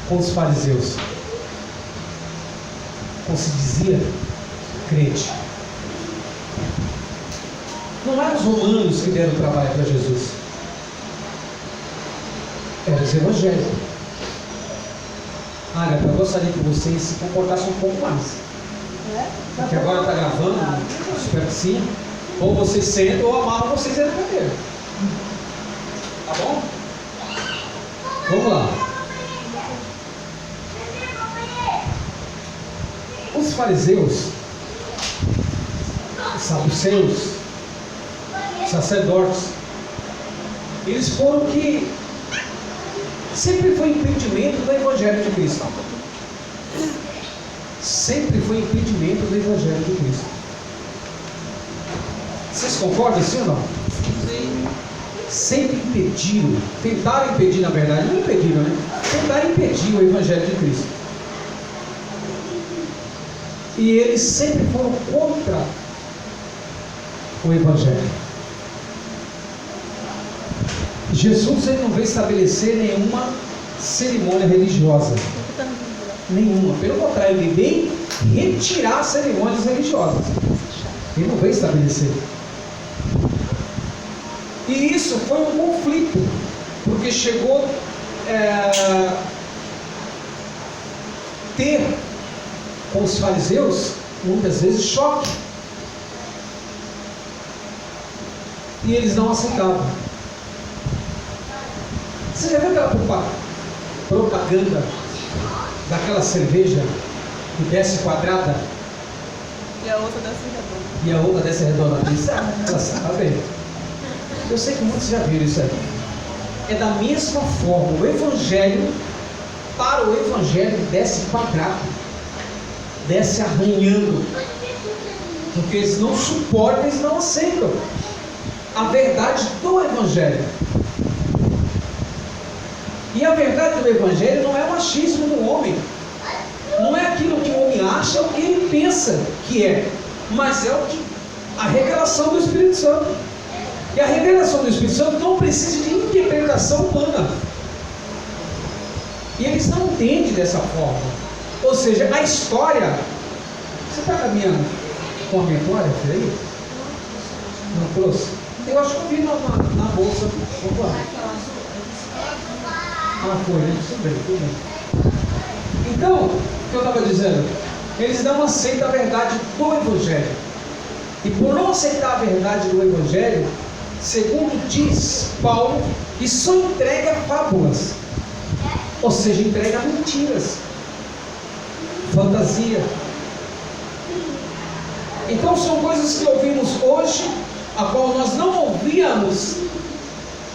com os fariseus, como se dizia, crente. Não eram os romanos que deram trabalho para Jesus, eram os evangélicos. Agatha, eu gostaria que vocês se comportassem um pouco mais. Porque agora está gravando, espero que sim. Ou vocês sentam ou amarram vocês na cadeira. Tá bom? Vamos lá. Os fariseus, os saduceus, sacerdotes, eles foram que sempre foi impedimento do Evangelho de Cristo. Sempre foi impedimento do Evangelho de Cristo. Vocês concordam sim ou não? Sim. Sempre impediram, tentaram impedir, na verdade, não impediram, né? Tentaram impedir o Evangelho de Cristo. E eles sempre foram contra o Evangelho. Jesus, ele não veio estabelecer nenhuma cerimônia religiosa. Nenhuma. Pelo contrário, ele veio retirar cerimônias religiosas. Ele não veio estabelecer. E isso foi um conflito, porque chegou ter com os fariseus muitas vezes choque. E eles não aceitavam. Você já viu aquela propaganda daquela cerveja que desce quadrada e a outra desce redonda? E a outra desce redonda. Ela sabe. Eu sei que muitos já viram isso aí. É da mesma forma. O Evangelho, para o Evangelho, desce quadrado, desce arranhando, porque eles não suportam, eles não aceitam a verdade do Evangelho. E a verdade do Evangelho não é o machismo do homem, não é aquilo que o homem acha, é o que ele pensa que é, mas é o que a revelação do Espírito Santo. E a revelação do Espírito Santo não precisa de interpretação humana. E eles não entendem dessa forma. Ou seja, a história. Você está caminhando com a memória, filho aí? Não trouxe? Eu acho que eu vi na bolsa. Vamos lá. Ah, foi, né? Tudo bem, tudo bem. Então, o que eu estava dizendo? Eles não aceitam a verdade do Evangelho. E por não aceitar a verdade do Evangelho, segundo diz Paulo, que só entrega fábulas, ou seja, entrega mentiras, fantasia. Então são coisas que ouvimos hoje, a qual nós não ouvíamos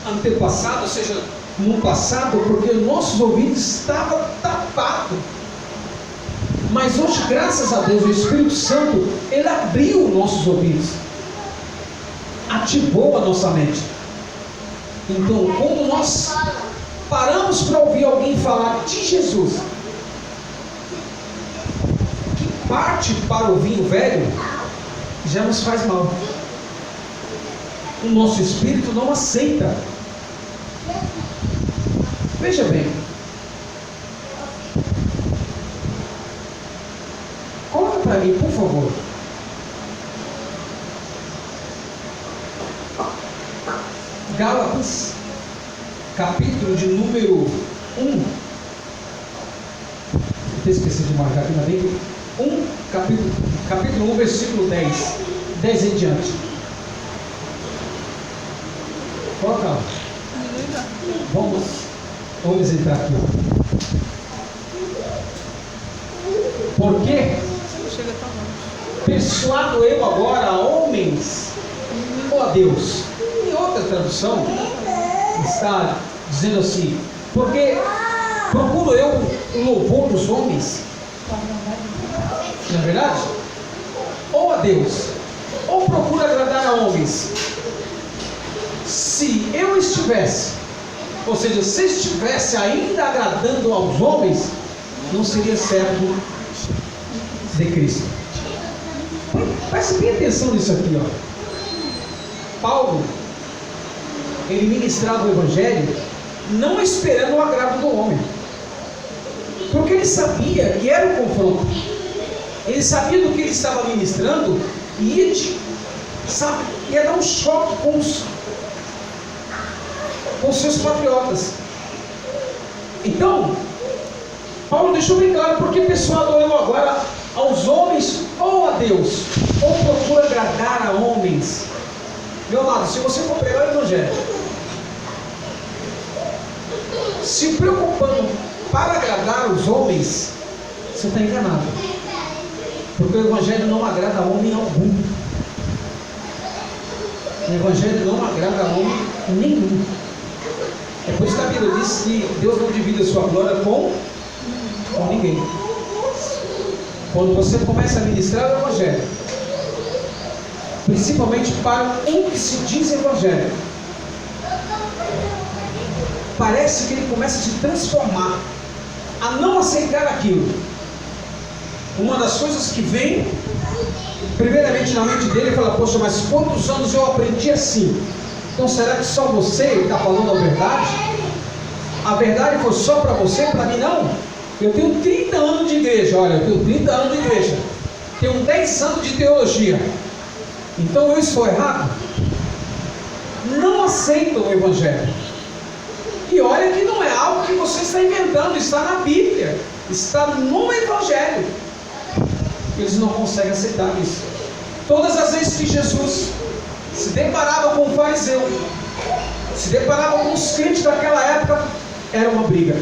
antepassado, ou seja, no passado, porque nossos ouvidos estavam tapados. Mas hoje, graças a Deus, o Espírito Santo, ele abriu nossos ouvidos, ativou a nossa mente. Então, quando nós paramos para ouvir alguém falar de Jesus, que parte para o vinho velho, já nos faz mal. O nosso espírito não aceita. Veja bem, coloca para mim, por favor. Gálatas, capítulo de número 1. Eu esqueci de marcar aqui na Bíblia. Capítulo 1, versículo 10. 10 em diante. Coloca lá. Vamos entrar aqui. Porque persuado eu agora a homens ou a Deus. Em outra tradução está dizendo assim: porque procuro eu o louvor dos homens, não é verdade? Ou a Deus, ou procuro agradar a homens. Se eu estivesse, ou seja, se estivesse ainda agradando aos homens, não seria servo de Cristo. Preste bem atenção nisso aqui, ó. Paulo, ele ministrava o Evangelho não esperando o agrado do homem. ele sabia que era um confronto. Ele sabia do que ele estava ministrando e ia dar um choque com os seus patriotas. Então, Paulo deixou bem claro: porque persuado eu agora aos homens ou a Deus, ou procura agradar a homens? Meu lado, se você for pregar o Evangelho, se preocupando para agradar os homens, você está enganado, porque o Evangelho não agrada a homem algum. O Evangelho não agrada a homem nenhum. É por isso que a Bíblia diz que Deus não divide a sua glória com ninguém. Quando você começa a ministrar o Evangelho, principalmente para um que se diz Evangelho, parece que ele começa a se transformar, a não aceitar aquilo. Uma das coisas que vem primeiramente na mente dele é falar: poxa, mas quantos anos eu aprendi assim? Então será que só você está falando a verdade? A verdade foi só para você, para mim não? Eu tenho 30 anos de igreja. Olha, eu tenho 30 anos de igreja, tenho 10 anos de teologia, então eu estou errado? Não aceitam o Evangelho. E olha que não é algo que você está inventando, está na Bíblia, está no Evangelho. Eles não conseguem aceitar isso. Todas as vezes que Jesus se deparava com o fariseu, se deparava com os crentes daquela época, era uma briga.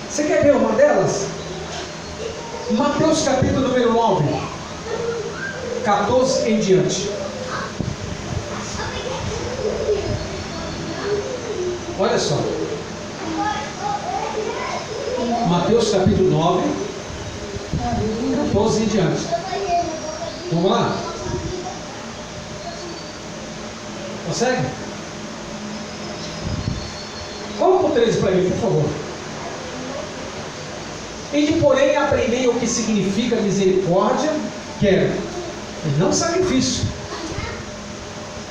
Você quer ver uma delas? Mateus capítulo número 9, 14 em diante. Olha só, Mateus capítulo 9, 14 em diante. Vamos lá? Consegue? Vamos para o 13 para mim, por favor. E de porém aprendei o que significa misericórdia, quero, e não sacrifício.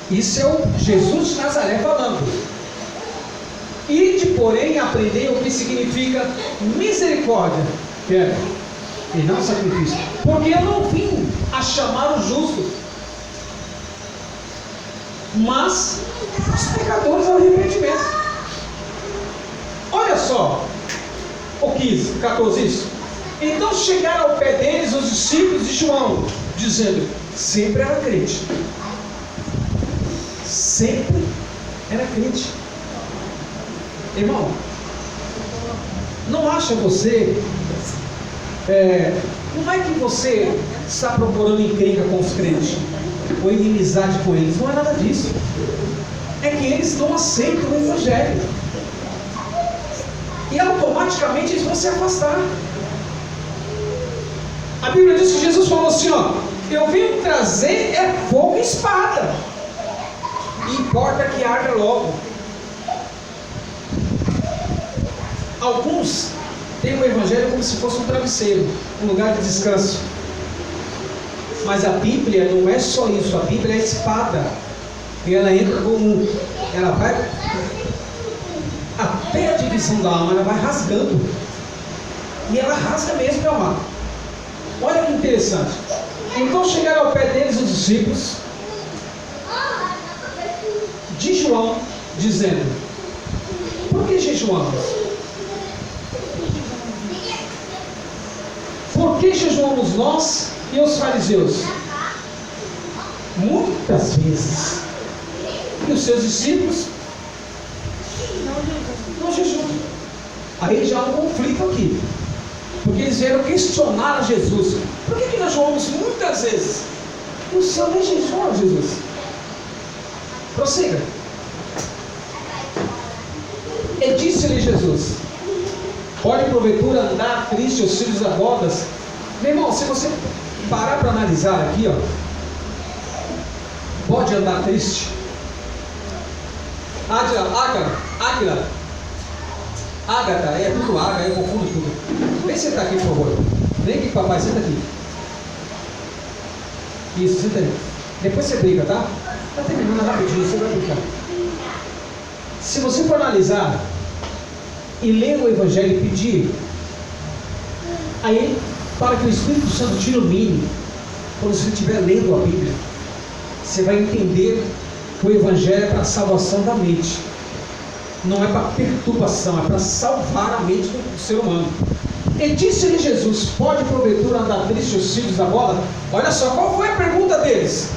Isso é o Jesus de Nazaré falando. E de porém aprendei o que significa misericórdia, quero, e não sacrifício. Porque eu não vim a chamar o justo, mas os pecadores ao arrependimento. Olha só o 15, 14, isso. Então chegaram ao pé deles os discípulos de João, dizendo: sempre era crente. Sempre era crente. Irmão, não acha você, não é que você está procurando encrenca com os crentes, ou inimizade com eles, não é nada disso. É que eles não aceitam o Evangelho, e automaticamente eles vão se afastar. A Bíblia diz que Jesus falou assim: ó, eu venho trazer fogo e espada, e importa que arda logo. Alguns têm o Evangelho como se fosse um travesseiro, um lugar de descanso. Mas a Bíblia não é só isso. A Bíblia é a espada. E ela entra como ela vai até a divisão da alma, ela vai rasgando. E ela rasga mesmo, meu amado. Olha que interessante. Então chegaram ao pé deles os discípulos de João, dizendo: por que jejuamos? Por que jejuamos nós e os fariseus? Muitas vezes. E os seus discípulos não jejuam. Aí já há um conflito aqui, porque eles vieram questionar a Jesus: por que nós jejuamos muitas vezes e o Senhor nem jejua, Jesus? Prossiga. E disse-lhe Jesus: pode porventura andar triste os filhos das bodas? Meu irmão, se você parar para analisar aqui, ó, pode andar triste? Águila, Ágata, é tudo Ágata, eu confundo tudo. Vem sentar aqui, por favor. Vem aqui, papai, senta aqui. Isso, senta aí. Depois você briga, tá? Está terminando rapidinho, você vai brincar. Se você for analisar e ler o Evangelho e pedir Aí, para que o Espírito Santo te ilumine, quando você estiver lendo a Bíblia, você vai entender que o Evangelho é para a salvação da mente, não é para perturbação, é para salvar a mente do ser humano. E disse-lhe Jesus: pode porventura andar triste os filhos da boda? Olha só, qual foi a pergunta deles?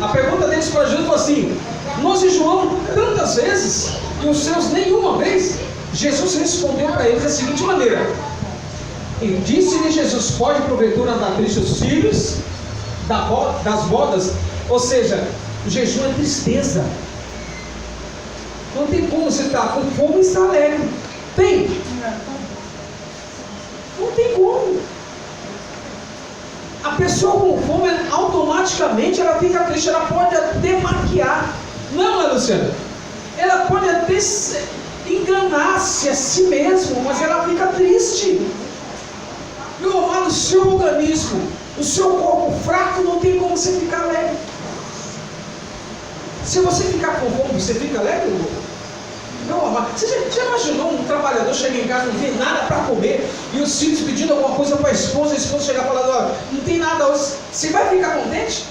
A pergunta deles para Jesus foi assim: nós jejuamos tantas vezes e os seus nenhuma vez? Jesus respondeu para eles da seguinte maneira: e disse-lhe Jesus: pode porventura andar triste os filhos das bodas? Ou seja, o jejum é tristeza. Não tem como você estar com fome e estar alegre. Tem? Não tem como. A pessoa com fome, automaticamente ela fica triste. Ela pode até maquiar. Não é, Luciana? Ela pode até enganar-se a si mesmo, mas ela fica triste. Meu amado, o seu organismo, o seu corpo fraco, não tem como você ficar alegre. Se você ficar com fome, você fica alegre? Meu amado, você já imaginou um trabalhador chegar em casa, não tem nada para comer, e os filhos pedindo alguma coisa para a esposa chegar falando: olha, não tem nada hoje, você vai ficar contente?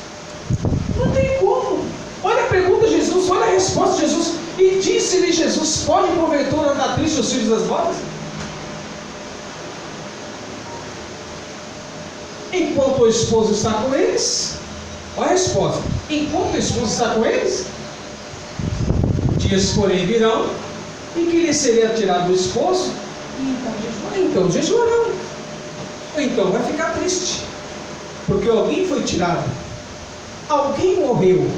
Não tem como. Olha a pergunta de Jesus, olha a resposta de Jesus. E disse-lhe Jesus: pode porventura andar triste os filhos das bodas? Enquanto o esposo está com eles, olha a resposta: enquanto o esposo está com eles, dias porém virão em que lhe seria tirado o esposo, então jejuarão. Então vai ficar triste, porque alguém foi tirado, alguém morreu.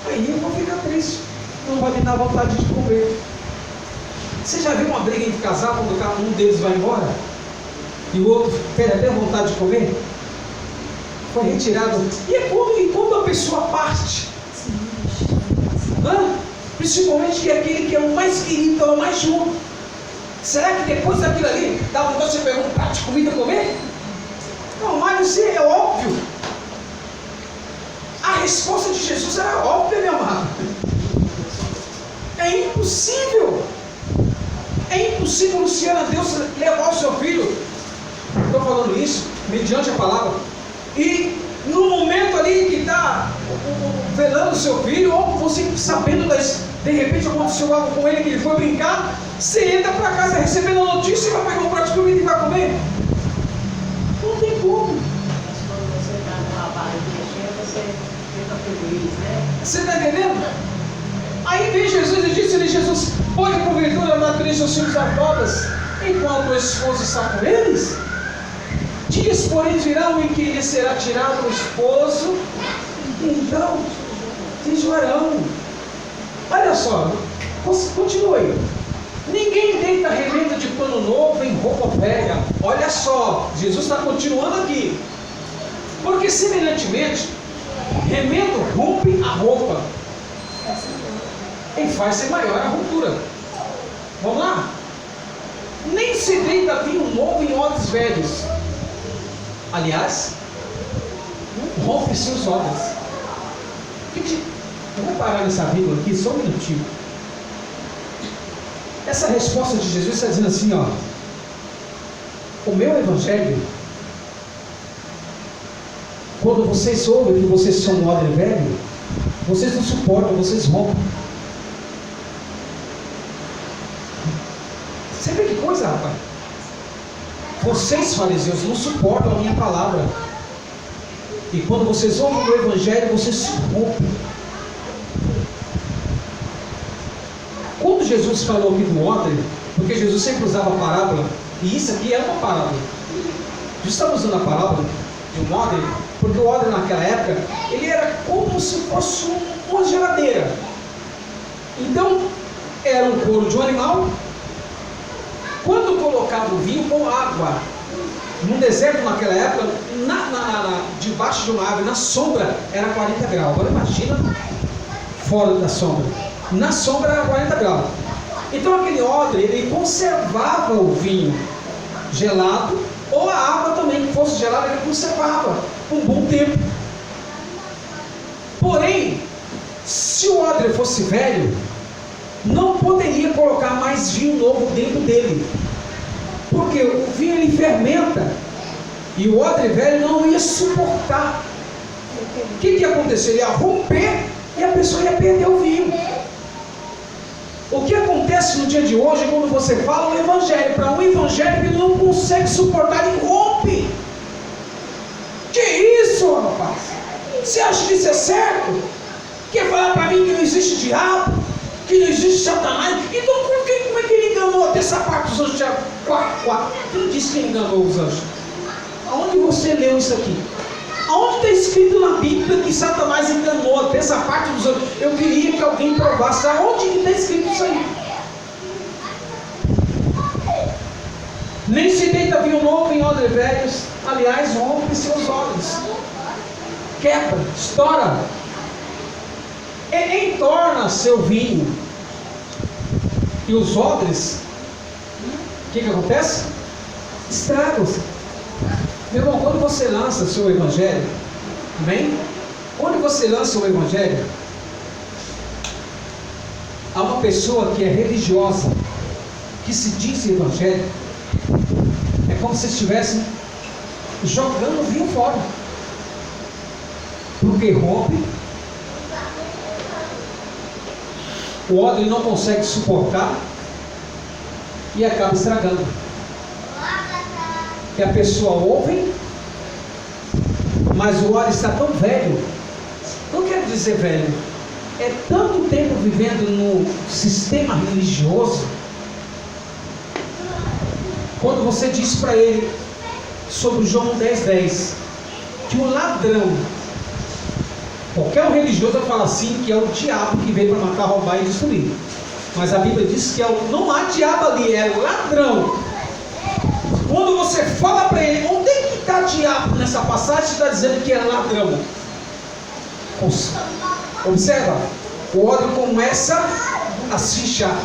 Aí eu vou ficar triste, não vai me dar vontade de comer. Você já viu uma briga entre casal quando um deles vai embora e o outro perde até vontade de comer? Foi retirado. E quando a pessoa parte? Principalmente que é aquele que é o mais querido, é o mais junto. Será que depois daquilo ali dá vontade de você pegar um prato de comida e comer? Não, mas isso é óbvio. A resposta de Jesus era óbvia, meu amado. É impossível. É impossível, Luciana, Deus levar o seu filho. Estou falando isso mediante a palavra. E no momento ali que está velando o seu filho, ou você sabendo, de repente aconteceu algo com ele, que ele foi brincar, você entra para casa recebendo a notícia e vai pegar um prato de comida e vai comer? Não tem como. Quando você está numa barriguinha cheia, você fica feliz, né? Você está entendendo? Aí vem Jesus e disse-lhe Jesus: pode porventura andar triste os filhos das bodas, enquanto o esposo está com eles? Dias porém virão em que lhe será tirado o esposo, então jejuarão. Olha só, continue. Ninguém deita remendo de pano novo em roupa velha. Olha só, Jesus está continuando aqui. Porque semelhantemente, remendo rompe a roupa e faz-se maior a ruptura. Vamos lá? Nem se deita vinho novo em odres velhos. Aliás, rompe-se os odres. Eu vou parar nessa vírgula aqui só um minutinho. Essa resposta de Jesus está dizendo assim, ó: o meu evangelho, quando vocês ouvem que vocês são um odre velho, vocês não suportam, vocês rompem. Você vê que coisa, rapaz? Vocês, fariseus, não suportam a minha palavra. E quando vocês ouvem o evangelho, vocês se rompem. Quando Jesus falou aqui do odre, porque Jesus sempre usava parábola, e isso aqui é uma parábola. Jesus estava usando a parábola de um odre, porque o odre naquela época, ele era como se fosse uma geladeira. Então, era um couro de um animal. Quando colocava o vinho com água, no deserto naquela época, debaixo de uma árvore, na sombra, era 40 graus. Agora imagina fora da sombra. Na sombra era 40 graus. Então aquele odre, ele conservava o vinho gelado, ou a água também que fosse gelada, ele conservava por um bom tempo. Porém, se o odre fosse velho, não poderia colocar mais vinho novo dentro dele. Porque o vinho ele fermenta. E o odre velho não ia suportar. O que aconteceu? Ele ia romper e a pessoa ia perder o vinho. O que acontece no dia de hoje quando você fala o evangelho para um evangélico que não consegue suportar, ele rompe. Que isso, rapaz? Você acha que isso é certo? Quer falar para mim que não existe diabo? Que não existe Satanás? Então como é que ele enganou até essa parte dos anjos? 4:4. Quem disse que ele enganou os anjos? Aonde você leu isso aqui? Aonde está escrito na Bíblia que Satanás enganou até essa parte dos anjos? Eu queria que alguém provasse. Aonde que está escrito isso aí? Nem se deita vinho novo em odres velhos. Aliás, rompe seus odres. Quebra, estoura. Ele entorna seu vinho. E os odres, o que acontece? Estragam-se. Meu irmão, quando você lança o seu evangelho, amém? Quando você lança o evangelho, há uma pessoa que é religiosa, que se diz evangélico, é como se estivesse jogando o vinho fora, porque rompe, o odre não consegue suportar e acaba estragando. E a pessoa ouve, mas o odre está tão velho, não quero dizer velho, é tanto tempo vivendo no sistema religioso. Quando você diz para ele sobre João 10:10, que o ladrão, qualquer um religioso vai falar assim, que é o diabo que veio para matar, roubar e destruir. Mas a Bíblia diz que não há diabo ali, é ladrão. Quando você fala para ele, onde é que está diabo nessa passagem, está dizendo que é ladrão. Observa, o odre começa a se inchar.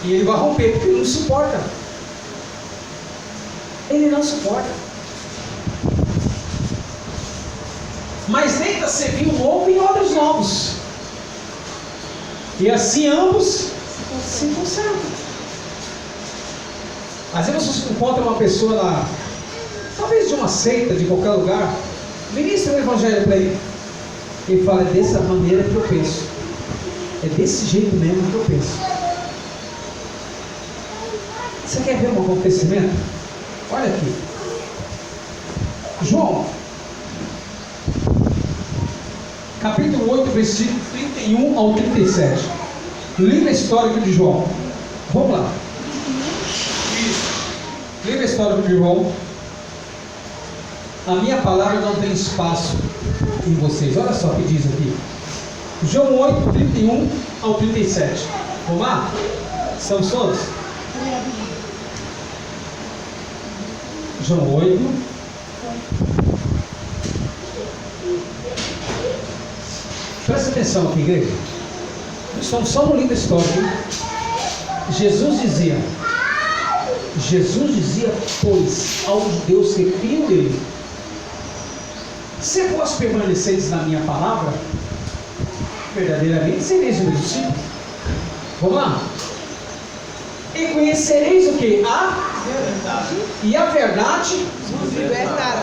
E ele vai romper, porque ele não suporta. Ele não suporta. Mas deita-se vinho novo em odres novos. E assim ambos se conservam. Às vezes você encontra uma pessoa lá, talvez de uma seita, de qualquer lugar, ministra o evangelho para ele. Ele fala, é dessa maneira que eu penso. É desse jeito mesmo que eu penso. Você quer ver um acontecimento? Olha aqui. João, capítulo 8, versículo 31 ao 37. Livro histórico de João. Vamos lá. Livro histórico de João. A minha palavra não tem espaço em vocês. Olha só o que diz aqui. João 8, 31 ao 37. Vamos lá? Estamos todos? João 8. Presta atenção aqui, igreja. Estamos só no livro histórico. Jesus dizia, pois, aos judeus que criam nele, se vós permaneceis na minha palavra, verdadeiramente sereis meus discípulos. Vamos lá. E conhecereis o que? A verdade. E a verdade Nos libertará.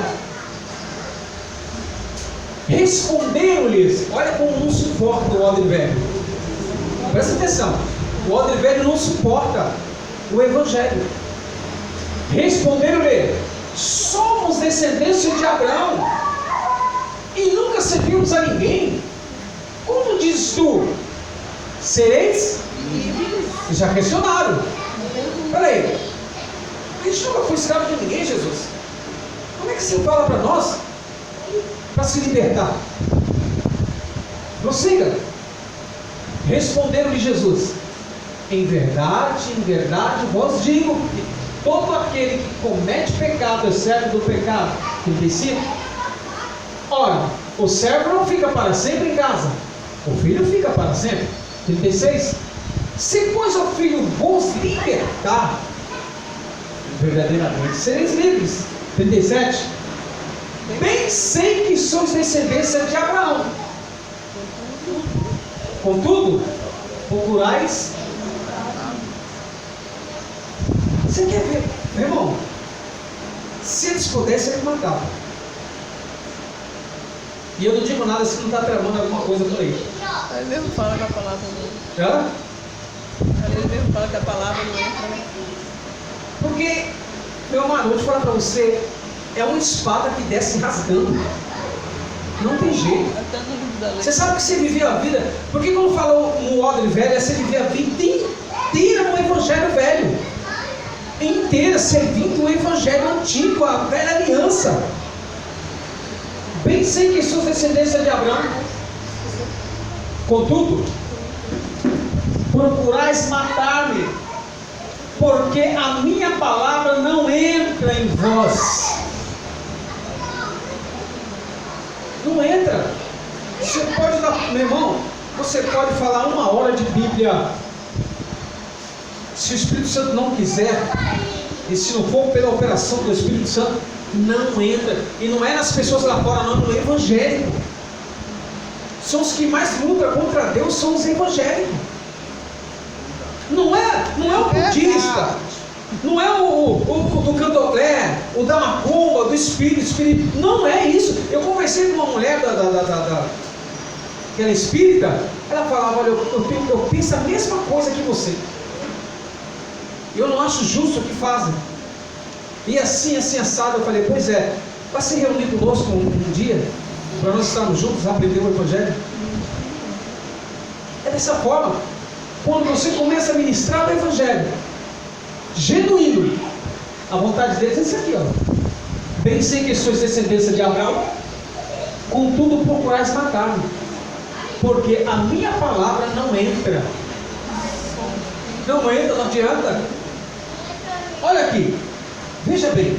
Responderam-lhes. Olha como não suporta o odre velho. Presta atenção. O odre velho não suporta o evangelho. Responderam-lhe: somos descendência de Abraão e nunca servimos a ninguém. Como dizes tu? Sereis? Já questionaram. Peraí, a gente nunca foi escravo de ninguém, Jesus. Como é que você fala para nós para se libertar? Prossiga. Responderam-lhe Jesus: em verdade, vos digo que todo aquele que comete pecado é servo do pecado. 35. Ora, o servo não fica para sempre em casa, o filho fica para sempre. 36. Se pois o filho vos libertar, verdadeiramente sereis livres. 37. Bem sei que sois descendência de Abraão, contudo procurais Você quer ver? Meu irmão, se eles pudessem, eles matavam. E eu não digo nada se não está tramando alguma coisa por aí. Ele mesmo fala que a palavra não. Hã? Ele mesmo fala que a palavra não entra, né? Porque, meu amado, eu vou te falar para você, é uma espada que desce rasgando. Não tem jeito. Até no livro da lei. Você sabe que você vivia a vida, porque quando falou no odre velho, é você vivia a vida inteira no evangelho velho. Inteira, servindo o evangelho antigo, a velha aliança. Bem sei que sou descendência de Abraão. Contudo, procurais matar-me, porque a minha palavra não entra em vós. Não entra. Você pode dar, meu irmão, você pode falar 1 hora de Bíblia. Se o Espírito Santo não quiser, e se não for pela operação do Espírito Santo, não entra. E não é nas pessoas lá fora, não, no evangélico. São os que mais lutam contra Deus, são os evangélicos. Não é o budista, não é o do candomblé, o da macumba, do espírito. Não é isso. Eu conversei com uma mulher que ela é espírita. Ela falava: olha, eu penso a mesma coisa que você. Eu não acho justo o que fazem. E assim assado. Eu falei: pois é, vai se reunir conosco um dia, para nós estarmos juntos, aprender o Evangelho. É dessa forma. Quando você começa a ministrar o Evangelho genuíno, a vontade deles é isso aqui, ó. Bem sei que sois descendência de Abraão, contudo procurais matar-me, porque a minha palavra não entra. Não entra, não adianta. Olha aqui, veja bem.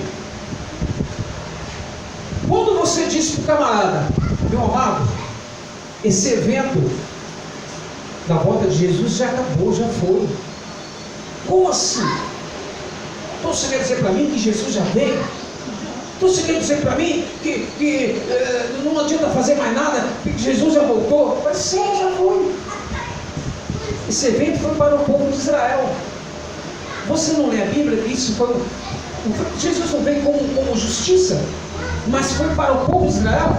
Quando você diz para o camarada: meu amado, esse evento da volta de Jesus já acabou, já foi. Como assim? Então você quer dizer para mim que Jesus já veio? Então você quer dizer para mim que não adianta fazer mais nada, que Jesus já voltou? Mas sim, já foi. Esse evento foi para o povo de Israel. Você não lê a Bíblia que isso foi Jesus não veio como justiça, mas foi para o povo de Israel.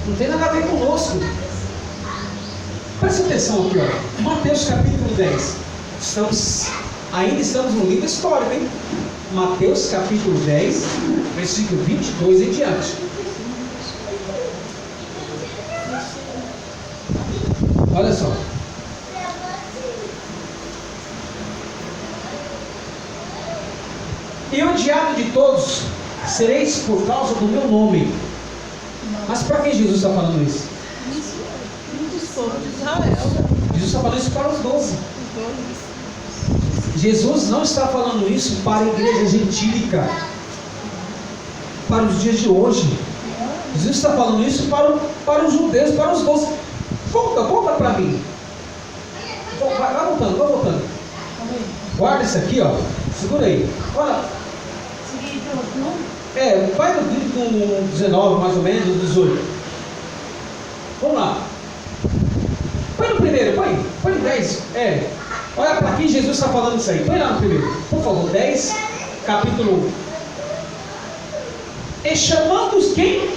Não tem nada a ver conosco. Presta atenção aqui, ó. Mateus capítulo 10. Ainda estamos no livro histórico, hein? Mateus capítulo 10, versículo 22 em diante. Olha só. E odiado de todos sereis por causa do meu nome. Mas para quem Jesus está falando isso? Muitos povos de Israel. Jesus está falando isso para os 12. Jesus não está falando isso para a igreja gentílica, para os dias de hoje. Jesus está falando isso para os judeus, para os 12. Volta para mim. Vai voltando. Guarda isso aqui, ó. Segura aí. Olha. Vai no 19, mais ou menos, no 18. Vamos lá. Põe no primeiro, põe no 10. Olha para quem Jesus está falando isso aí. Põe lá no primeiro, por favor, 10, capítulo 1. E chamando-os quem?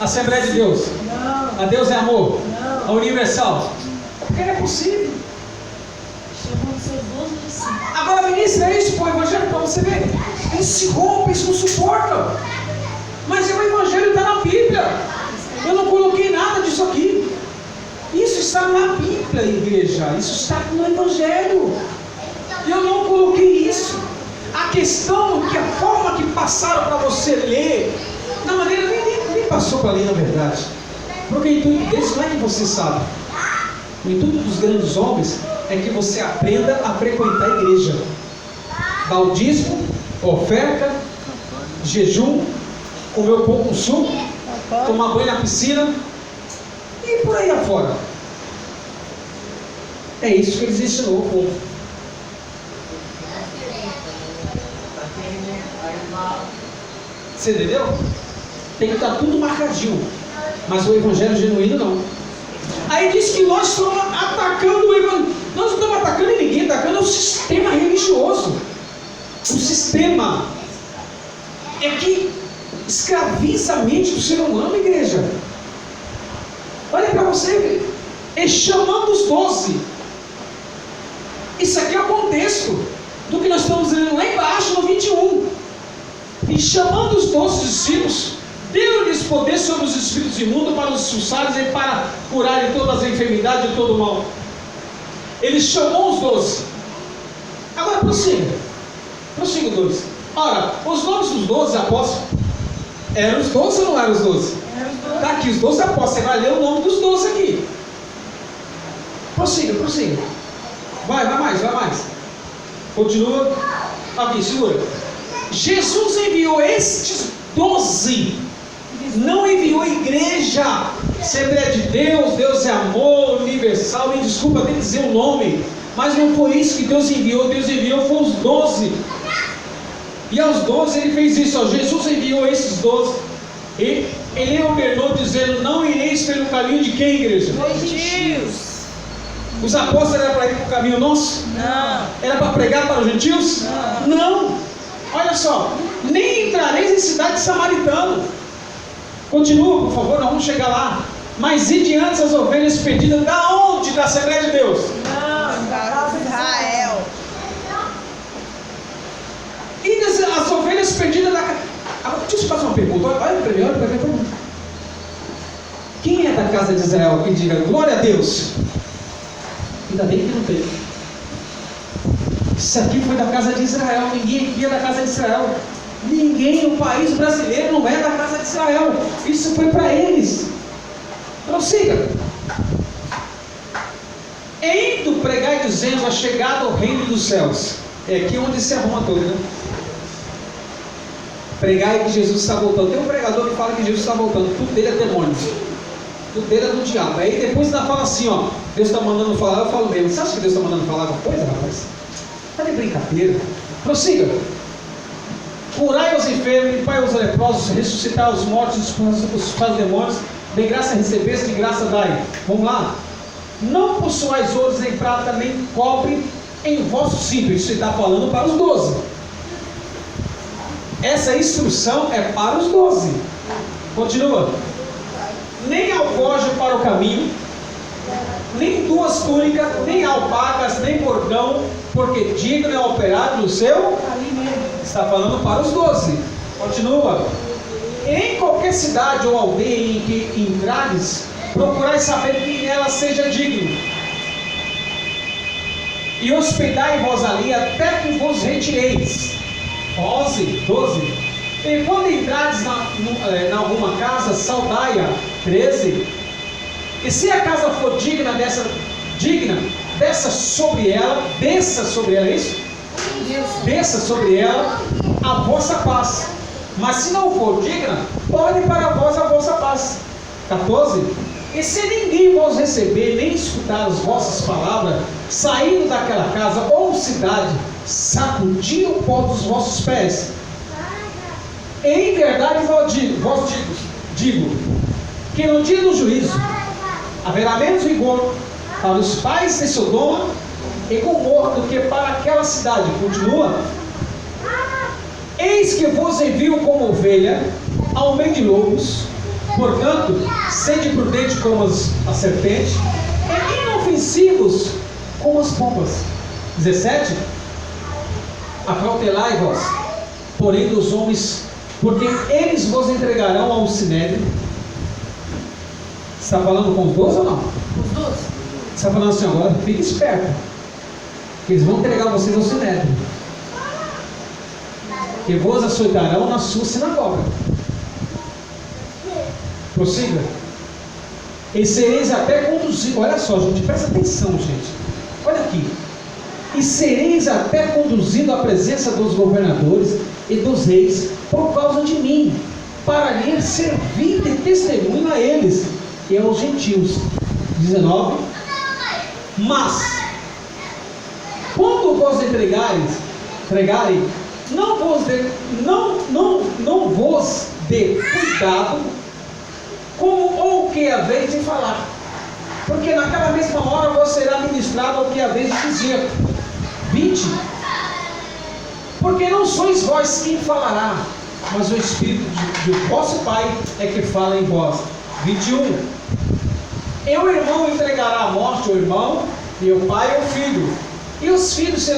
Assembleia de Deus. Não. A Deus é amor. Não. A universal. Porque não é possível. Chamando seus 12 discípulos. Agora ministra isso para o Evangelho para você ver. Eles se rompem, eles não suportam. Mas o Evangelho está na Bíblia. Eu não coloquei nada disso aqui. Isso está na Bíblia, igreja. Isso está no Evangelho. Eu não coloquei isso. A questão é que a forma que passaram para você ler, na maneira nem passou para ler, na verdade. Porque o intuito deles não é que você sabe. O intuito dos grandes homens é que você aprenda a frequentar a igreja. Dar o dízimo, oferta, jejum, comer o pão com suco, tomar banho na piscina e por aí afora. É isso que eles ensinou o povo. Você entendeu? Tem que estar tudo marcadinho. Mas o evangelho genuíno não. Aí diz que nós estamos atacando o evangelho. Nós não estamos atacando ninguém, atacando o sistema religioso. o sistema é que escraviza a mente do ser humano, igreja. Olha para você, é chamando os 12. Isso aqui é o contexto do que nós estamos lendo lá embaixo no 21. E chamando os 12 discípulos, deu-lhes poder sobre os espíritos imundos para os expulsarem e para curarem todas as enfermidades e todo o mal. Ele chamou os 12. Agora prossiga 2. Ora, os nomes dos 12 apóstolos eram os 12 ou não eram os 12? Está aqui os 12 apóstolos. Você vai ler o nome dos 12 aqui. Prossiga. Vai mais. Continua. Aqui, segura. Jesus enviou estes 12. Não enviou igreja. Assembleia de Deus, Deus é amor, universal. Me desculpa até dizer o nome, mas não foi isso que Deus enviou. Deus enviou foi os 12. E aos 12 ele fez isso. Jesus enviou esses 12. E ele ordenou dizendo: não ireis pelo caminho de quem, igreja? Os gentios. Os apóstolos eram para ir para o caminho nosso? Não. Era para pregar para os gentios? Não. Olha só, nem entrareis em cidade samaritana. Continua, por favor, nós vamos chegar lá. Mas e diante as ovelhas perdidas da onde? Da Assembleia de Deus? Não, para Israel. E as ovelhas perdidas da... Agora, deixa eu te fazer uma pergunta. Olha para mim. Quem é da casa de Israel que diga glória a Deus? Ainda bem que não tem. Isso aqui foi da casa de Israel. Ninguém aqui é da casa de Israel. Ninguém no país brasileiro não é da casa de Israel. Isso foi para eles. Prossiga. Indo pregar e dizendo a chegada ao reino dos céus. É aqui onde se arruma todo, né? Pregar e que Jesus está voltando. Tem um pregador que fala que Jesus está voltando. Tudo dele é demônio. Tudo dele é do diabo. Aí depois ainda fala assim, ó. Deus está mandando falar, eu falo mesmo. Você acha que Deus está mandando falar alguma coisa, rapaz? Está de brincadeira. Prossiga. Curai os enfermos, limpai os leprosos, ressuscitar os mortos, expulsar os demônios. De graça recebeste, de graça dai. Vamos lá. Não possuais ouros, nem prata, nem cobre em vosso cinto. Isso está falando para os 12. Essa instrução é para os 12. Continua. Nem alforje para o caminho, nem 2 túnicas, nem alpacas, nem bordão, porque digno é o operário do seu. Está falando para os 12. Continua. Em qualquer cidade ou aldeia em que entrares, procurai saber quem ela seja digno, e hospedai-vos ali até que vos retireis. 12. E quando entrares na alguma casa, saudai-a. 13. E se a casa for digna, desça sobre ela, é isso? Desça sobre ela a vossa paz. Mas se não for digna, pode para vós a vossa paz. 14. E se ninguém vos receber, nem escutar as vossas palavras, saindo daquela casa ou cidade, sacudi o pó dos vossos pés. Em verdade vos digo, que no dia do juízo haverá menos rigor para os pais de Sodoma e Gomorra do que para aquela cidade. Continua. Eis que vos envio como ovelha ao meio de lobos. Portanto, sede prudente como a serpente e inofensivos como as pombas. 17. Acautelai-vos, porém, dos homens, porque eles vos entregarão ao sinédrio. Você está falando com os 12 ou não? Os 12. Você está falando assim, agora fique esperto, que eles vão entregar vocês ao sinédrio, e vos açoitarão na sua sinagoga. Prossiga. E sereis até conduzidos. Olha só, gente, presta atenção, gente. Olha aqui. E sereis até conduzido à presença dos governadores e dos reis por causa de mim, para lhes servir de testemunho a eles e aos gentios. 19. Mas quando vos entregarem, não vos dê cuidado como ou o que haveis de falar, porque naquela mesma hora vos será ministrado o que haveis de dizer. 20. Porque não sois vós quem falará, mas o Espírito de vosso Pai é que fala em vós. 21. E o irmão entregará à morte o irmão, e o pai ao filho. E os filhos se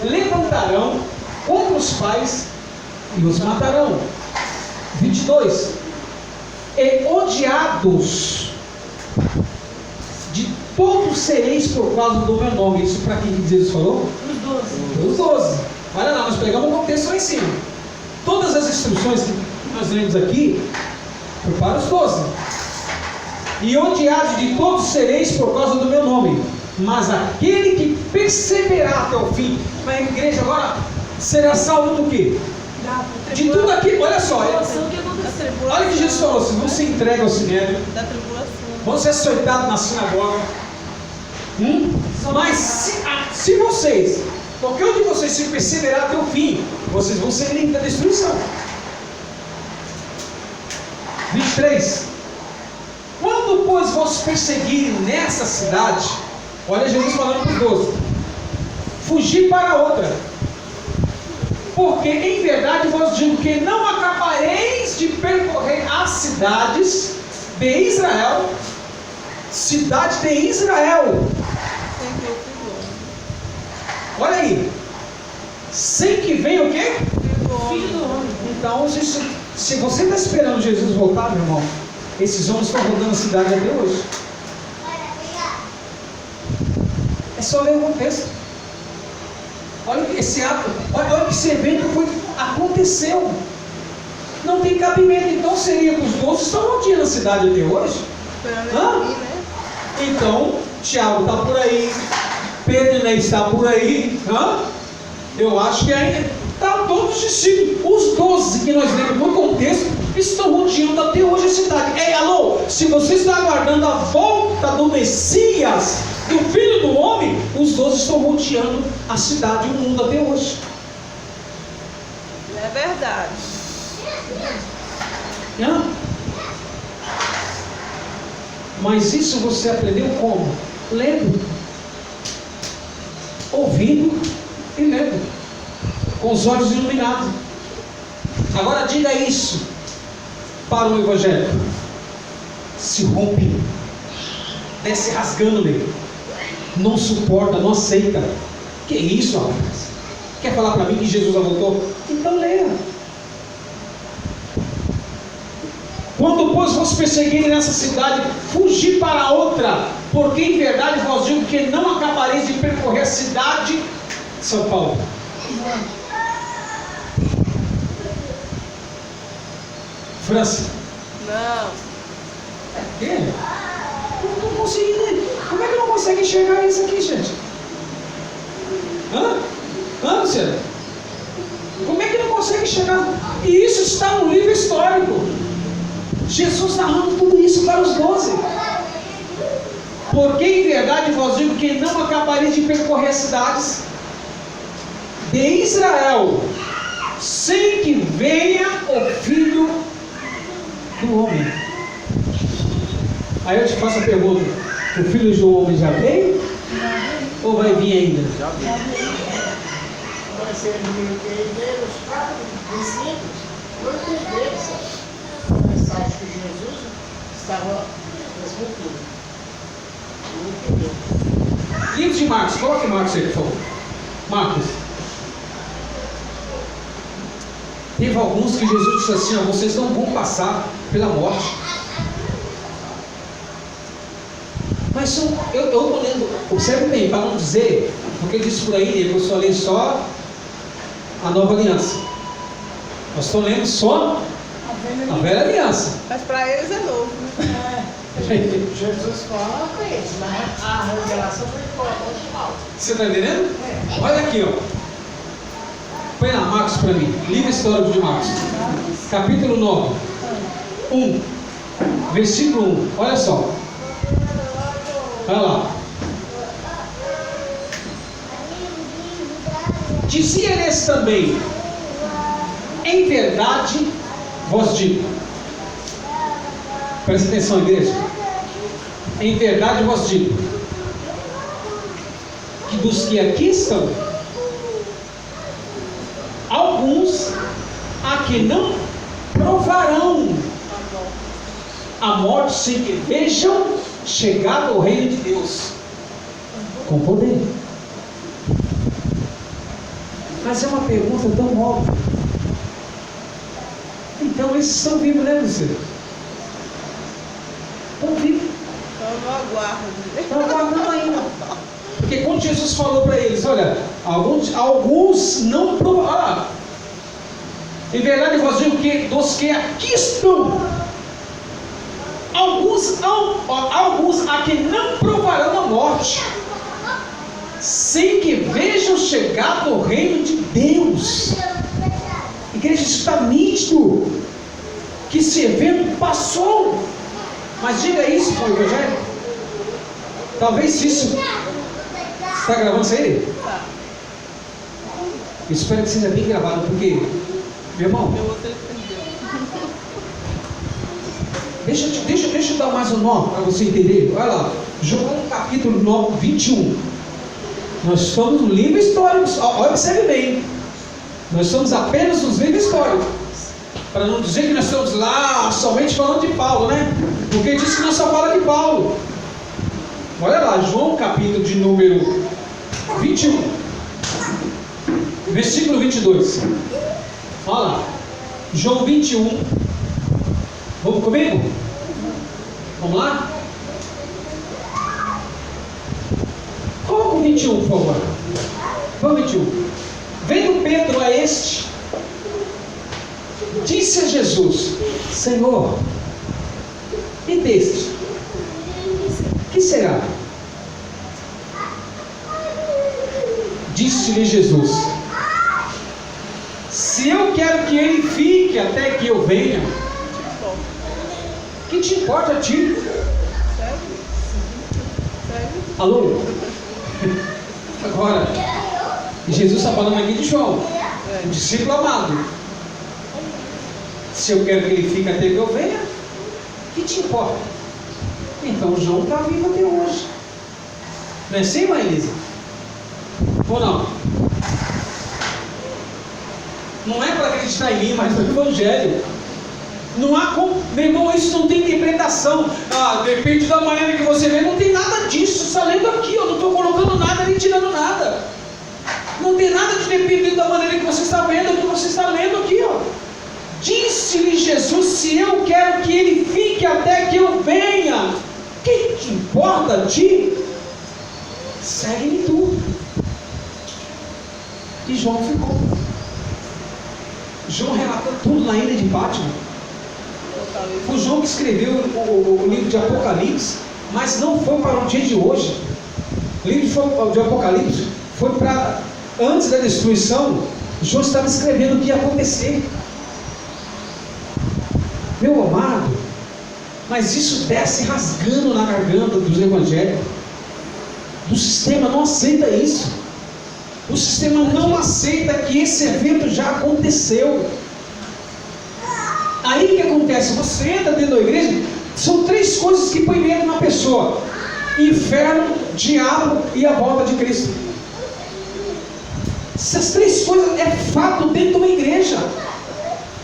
levantarão contra os pais e os matarão. 22. E odiados de todos sereis por causa do meu nome. Isso para quem Jesus falou? Os 12. Olha lá, nós pegamos o contexto lá em cima. Todas as instruções que nós lemos aqui foi para os 12. E odiados de todos sereis por causa do meu nome. Mas aquele que perseverar até o fim, na igreja agora, será salvo do quê? De tudo aquilo, olha só. Olha o que Jesus falou: se você entrega ao sinédrio, vão ser açoitados na sinagoga. Mas se vocês, qualquer um de vocês, se perseverar até o fim, vocês vão ser livres da destruição. 23. Quando, pois, vos perseguirem nessa cidade, olha Jesus falando para os 12, fugir para outra. Porque em verdade vos digo que não acabareis de percorrer as cidades de Israel. Cidade de Israel. Olha aí. Sem que venha o quê? Filho do homem. Então, se você está esperando Jesus voltar, meu irmão, esses homens estão rodando a cidade até hoje. É só ler o contexto. Olha esse ato, olha que esse evento aconteceu. Não tem cabimento. Então seria que os 12 estão rodeando a cidade até hoje? Então, Tiago está por aí, Pedro está por aí. Eu acho que ainda está todos os discípulos. Os 12 que nós lemos no contexto estão rodeando até hoje a cidade. Ei, alô, se você está aguardando a volta do Messias, do Filho do Homem, os 12 estão rodeando a cidade e o mundo até hoje. É verdade. Mas isso você aprendeu como? Lendo, ouvindo e lendo, com os olhos iluminados. Agora diga isso para o Evangelho. Se rompe, desce rasgando nele, não suporta, não aceita. Que isso, rapaz? Quer falar para mim que Jesus já voltou? Então leia. Quando, pois, vos perseguirem nessa cidade, fugir para outra, porque em verdade vos digo que não acabareis de percorrer a cidade. São Paulo. França. Não. Quê? Não consegui. Como é que não consegue enxergar isso aqui, gente? Luciano? Como é que não consegue enxergar? E isso está no livro histórico. Jesus narrando tudo isso para os 12. Porque em verdade vos digo que não acabareis de percorrer as cidades de Israel, sem que venha o Filho do Homem. Aí eu te faço a pergunta: o Filho do Homem já veio? Ou vai vir ainda? Já veio. Vai ser os 4 discípulos, muitos deles pensavam que Jesus estava na sepultura. Não entendeu. Livro de Marcos, coloque Marcos aí, por favor. Marcos. Teve alguns que Jesus disse assim: vocês não vão passar pela morte. Mas eu estou lendo, observe bem, para não dizer, porque disse por aí, eu só leio só a Nova Aliança. Nós estamos lendo só a Velha Aliança. Mas para eles é novo. Jesus fala com eles, mas a revelação foi igual. Você está entendendo? Olha aqui, ó. Põe lá, Marcos para mim. Livro histórico de Marcos. Capítulo 9. 1. Versículo 1. Olha só. Olha lá. Dizia-lhes também: em verdade vos digo. Presta atenção, igreja. Em verdade vos digo que dos que aqui estão, alguns a que não provarão a morte sem que vejam chegado ao reino de Deus com poder. Mas é uma pergunta tão óbvia. Então esses são vivos, né, Luciano? Estão vivos. Estão aguardando ainda. Porque quando Jesus falou para eles, olha, alguns não provarão. Em verdade eu vos digo que dos que aqui estão, alguns a que não provarão a morte, sem que vejam chegado ao reino de Deus. Igreja, isso está nítido, que esse evento passou. Mas diga isso para o Evangelho. Talvez isso. Está gravando isso aí? Tá. Espero que seja bem gravado, porque, meu irmão, Meu outro ele perdeu. deixa eu dar mais um nó para você entender. Olha lá, João capítulo 9, 21. Nós estamos no livro histórico. Observe bem. Nós estamos apenas nos livros históricos. Para não dizer que nós estamos lá somente falando de Paulo, né? Porque diz que nós só fala de Paulo. Olha lá, João capítulo de número 21, versículo 22. Olha lá, João 21. Vamos comigo? Vamos lá? Coloca o 21, por favor. Vamos 21. Vendo Pedro a este, disse a Jesus: Senhor, e deste, que será? Disse-lhe Jesus: se eu quero que ele fique até que eu venha, que te importa a ti? Alô? Agora, Jesus está falando aqui de João, um discípulo amado. Se eu quero que ele fique até que eu venha, que te importa? Então João está vivo até hoje. Não é assim, mãe Elisa? Ou não? Não é para acreditar em mim, mas no Evangelho. Não há como, meu irmão, isso não tem interpretação. Depende da maneira que você vê, não tem nada disso. Está lendo aqui, eu não estou colocando nada nem tirando nada. Não tem nada de dependendo da maneira que você está vendo, que você está lendo aqui, ó. Disse-lhe Jesus: se eu quero que ele fique até que eu venha, que te importa a ti? Segue-me tu. E João ficou. João relatou tudo na ilha de Patmos. Foi João que escreveu o livro de Apocalipse, mas não foi para o dia de hoje. O livro de Apocalipse foi para antes da destruição. João estava escrevendo o que ia acontecer. Meu amado, mas isso desce rasgando na garganta dos evangélicos. O sistema não aceita isso. O sistema não aceita que esse evento já aconteceu. Aí o que acontece? Você entra dentro da igreja, são três coisas que põem medo na pessoa: inferno, diabo e a volta de Cristo. Essas três coisas é fato dentro de uma igreja: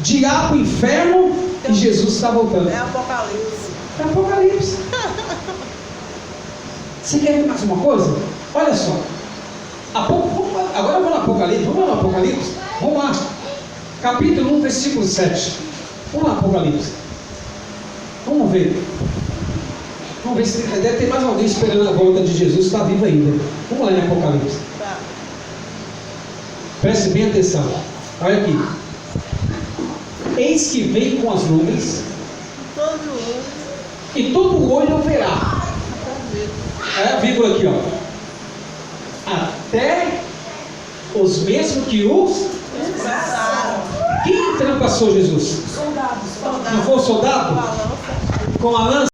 diabo, inferno e Jesus está voltando. É Apocalipse. É Apocalipse. Você quer ver mais uma coisa? Olha só. Agora vamos no Apocalipse. Vamos no Apocalipse? Vamos lá. Capítulo 1, versículo 7. Vamos lá, Apocalipse. Vamos ver. Vamos ver se deve ter mais alguém esperando a volta de Jesus. Está vivo ainda. Vamos lá em Apocalipse. Tá. Preste bem atenção. Olha aqui. Eis que vem com as nuvens, Todo mundo. e todo olho verá. É a vírgula aqui, ó. Até os mesmos que os. Quem trampassou Jesus? Soldados. Não foi o soldado? Com a lança?